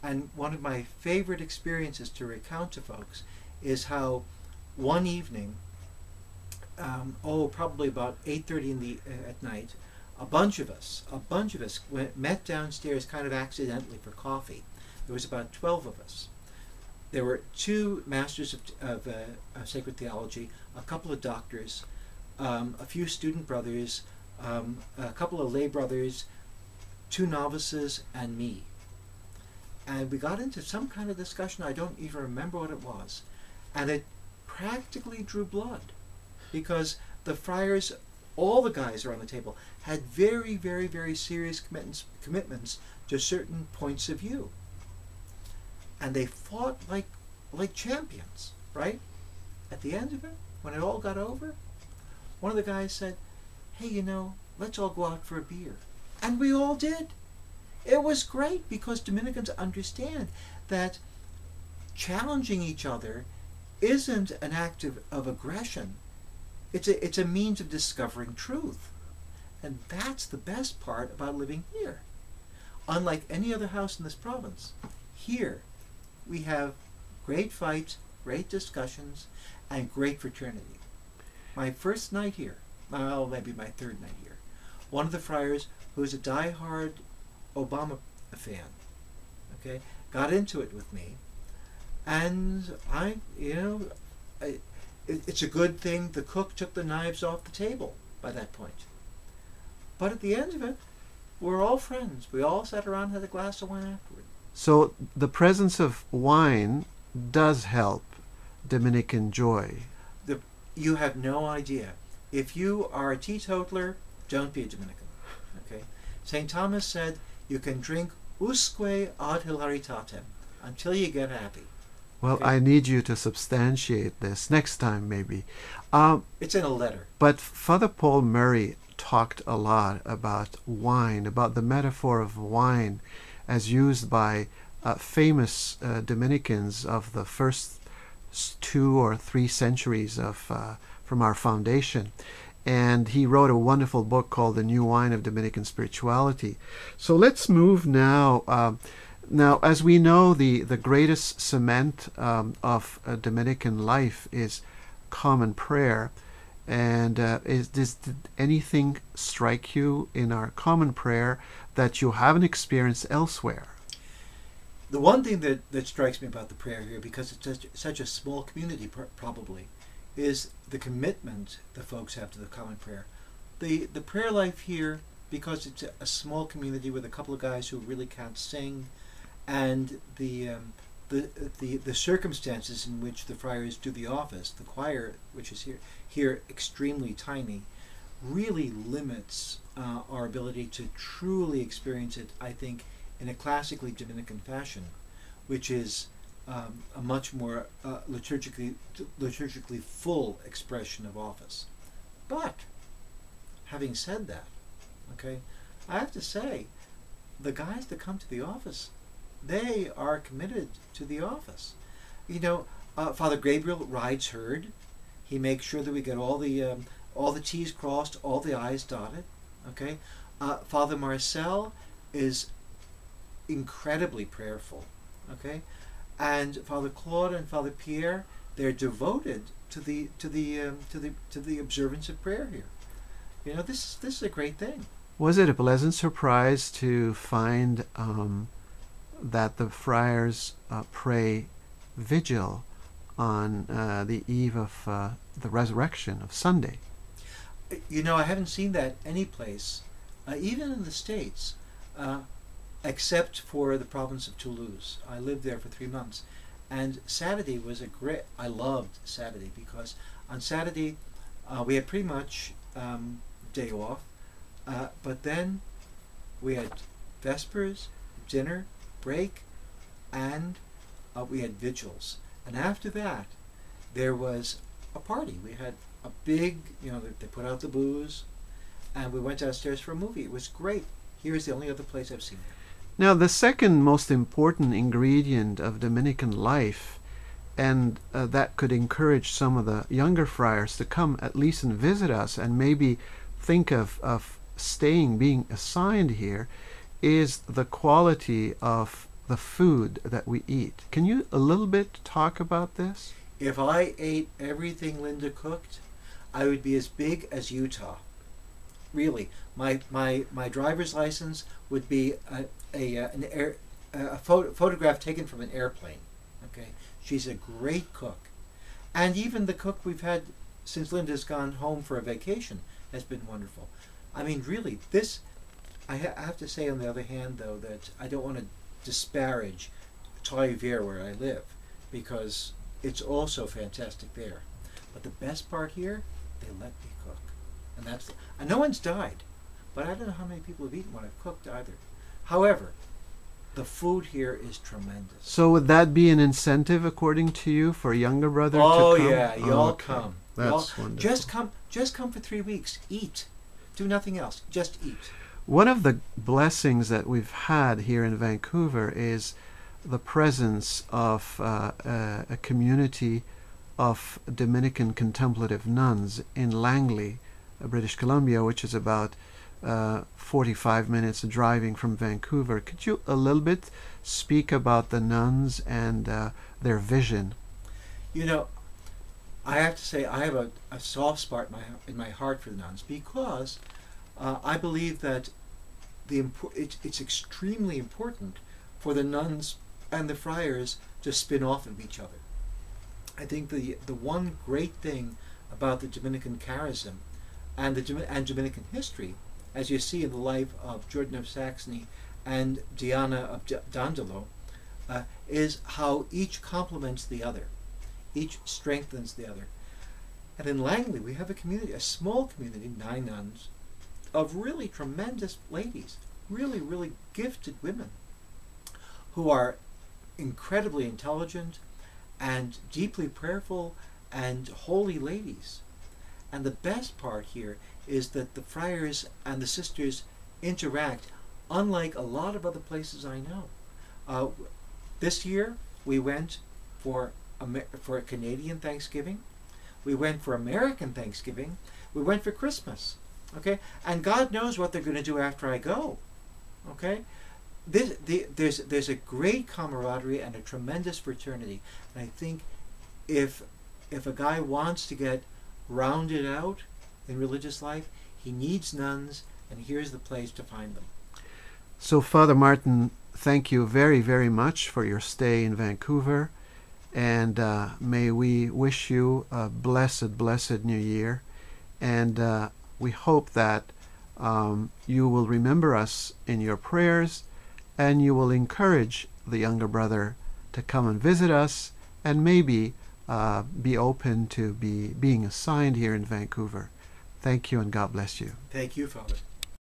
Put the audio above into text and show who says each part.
Speaker 1: And one of my favorite experiences to recount to folks is how one evening, probably about 8:30 at night, a bunch of us met downstairs kind of accidentally for coffee. There was about 12 of us. There were two masters of sacred theology, a couple of doctors, a few student brothers, a couple of lay brothers, two novices, and me. And we got into some kind of discussion. I don't even remember what it was. And it practically drew blood because the friars, all the guys around the table, had very, very, very serious commitments to certain points of view. And they fought like champions, right? At the end of it, when it all got over, one of the guys said, hey, let's all go out for a beer. And we all did. It was great because Dominicans understand that challenging each other isn't an act of aggression. It's a means of discovering truth. And that's the best part about living here. Unlike any other house in this province, here we have great fights, great discussions, and great fraternity. My first night here, well, maybe my third night here, one of the friars, who's a diehard Obama fan, okay, got into it with me, and it's a good thing the cook took the knives off the table by that point. But at the end of it, we're all friends. We all sat around and had a glass of wine afterward.
Speaker 2: So the presence of wine does help Dominican joy.
Speaker 1: You have no idea. If you are a teetotaler, don't be a Dominican. Okay? St. Thomas said you can drink usque ad hilaritatem until you get happy.
Speaker 2: Well,
Speaker 1: Okay?
Speaker 2: I need you to substantiate this next time, maybe.
Speaker 1: It's in a letter.
Speaker 2: But Father Paul Murray talked a lot about wine, about the metaphor of wine as used by famous Dominicans of the first 2 or 3 centuries from our foundation. And he wrote a wonderful book called The New Wine of Dominican Spirituality. So let's move now. Now, as we know, the greatest cement of Dominican life is common prayer. And did anything strike you in our common prayer that you haven't experienced elsewhere?
Speaker 1: The one thing that strikes me about the prayer here, because it's such a small community probably, is the commitment the folks have to the common prayer. The prayer life here, because it's a small community with a couple of guys who really can't sing, and the circumstances in which the friars do the office, the choir, which is here extremely tiny, really limits our ability to truly experience it, I think, in a classically Dominican fashion, which is a much more liturgically full expression of office. But having said that, okay, I have to say, the guys that come to the office, they are committed to the office. Father Gabriel rides herd. He makes sure that we get all the T's crossed, all the I's dotted. Okay, Father Marcel is incredibly prayerful. Okay, and Father Claude and Father Pierre, they're devoted to the observance of prayer here. This is a great thing.
Speaker 2: Was it a pleasant surprise to find that the friars pray vigil on the eve of the resurrection of Sunday?
Speaker 1: I haven't seen that any place, even in the States, except for the province of Toulouse. I lived there for 3 months, and Saturday was I loved Saturday because on Saturday we had pretty much day off, but then we had Vespers, dinner, break, and we had vigils. And after that, there was a party. We had a big, they put out the booze, and we went downstairs for a movie. It was great. Here's the only other place I've seen it.
Speaker 2: Now, the second most important ingredient of Dominican life, and that could encourage some of the younger friars to come at least and visit us and maybe think of staying, being assigned here, is the quality of the food that we eat. Can you a little bit talk about this?
Speaker 1: If I ate everything Linda cooked, I would be as big as Utah. Really, my driver's license would be a photograph taken from an airplane. Okay, she's a great cook, and even the cook we've had since Linda's gone home for a vacation has been wonderful. I mean, really, this. I have to say, on the other hand, though, that I don't want to disparage Trois-Rivières, where I live, because it's also fantastic there. But the best part here, they let me cook, and no one's died, but I don't know how many people have eaten what I've cooked either. However, the food here is tremendous.
Speaker 2: So would that be an incentive, according to you, for a younger brother to come?
Speaker 1: Oh yeah, y'all
Speaker 2: okay.
Speaker 1: come.
Speaker 2: That's wonderful.
Speaker 1: Just come for 3 weeks. Eat. Do nothing else. Just eat.
Speaker 2: One of the blessings that we've had here in Vancouver is the presence of a community of Dominican contemplative nuns in Langley, British Columbia, which is about 45 minutes driving from Vancouver. Could you a little bit speak about the nuns and their vision?
Speaker 1: You know, I have to say I have a soft spot in my heart for the nuns, because I believe that it's extremely important for the nuns and the friars to spin off of each other. I think the one great thing about the Dominican charism and Dominican history, as you see in the life of Jordan of Saxony and Diana of Dandolo, is how each complements the other, each strengthens the other. And in Langley, we have a community, a small community, 9 nuns, of really tremendous ladies, really, really gifted women, who are incredibly intelligent and deeply prayerful and holy ladies. And the best part here is that the friars and the sisters interact unlike a lot of other places I know. This year we went for a Canadian Thanksgiving, we went for American Thanksgiving, we went for Christmas. Okay, and God knows what they're going to do after I go. Okay, there's a great camaraderie and a tremendous fraternity, and I think if a guy wants to get rounded out in religious life, he needs nuns, and here's the place to find them.
Speaker 2: So, Father Martin, thank you very, very much for your stay in Vancouver, and may we wish you a blessed, blessed New Year, and we hope that you will remember us in your prayers, and you will encourage the younger brother to come and visit us, and maybe be open to being assigned here in Vancouver. Thank you, and God bless you.
Speaker 1: Thank you, Father.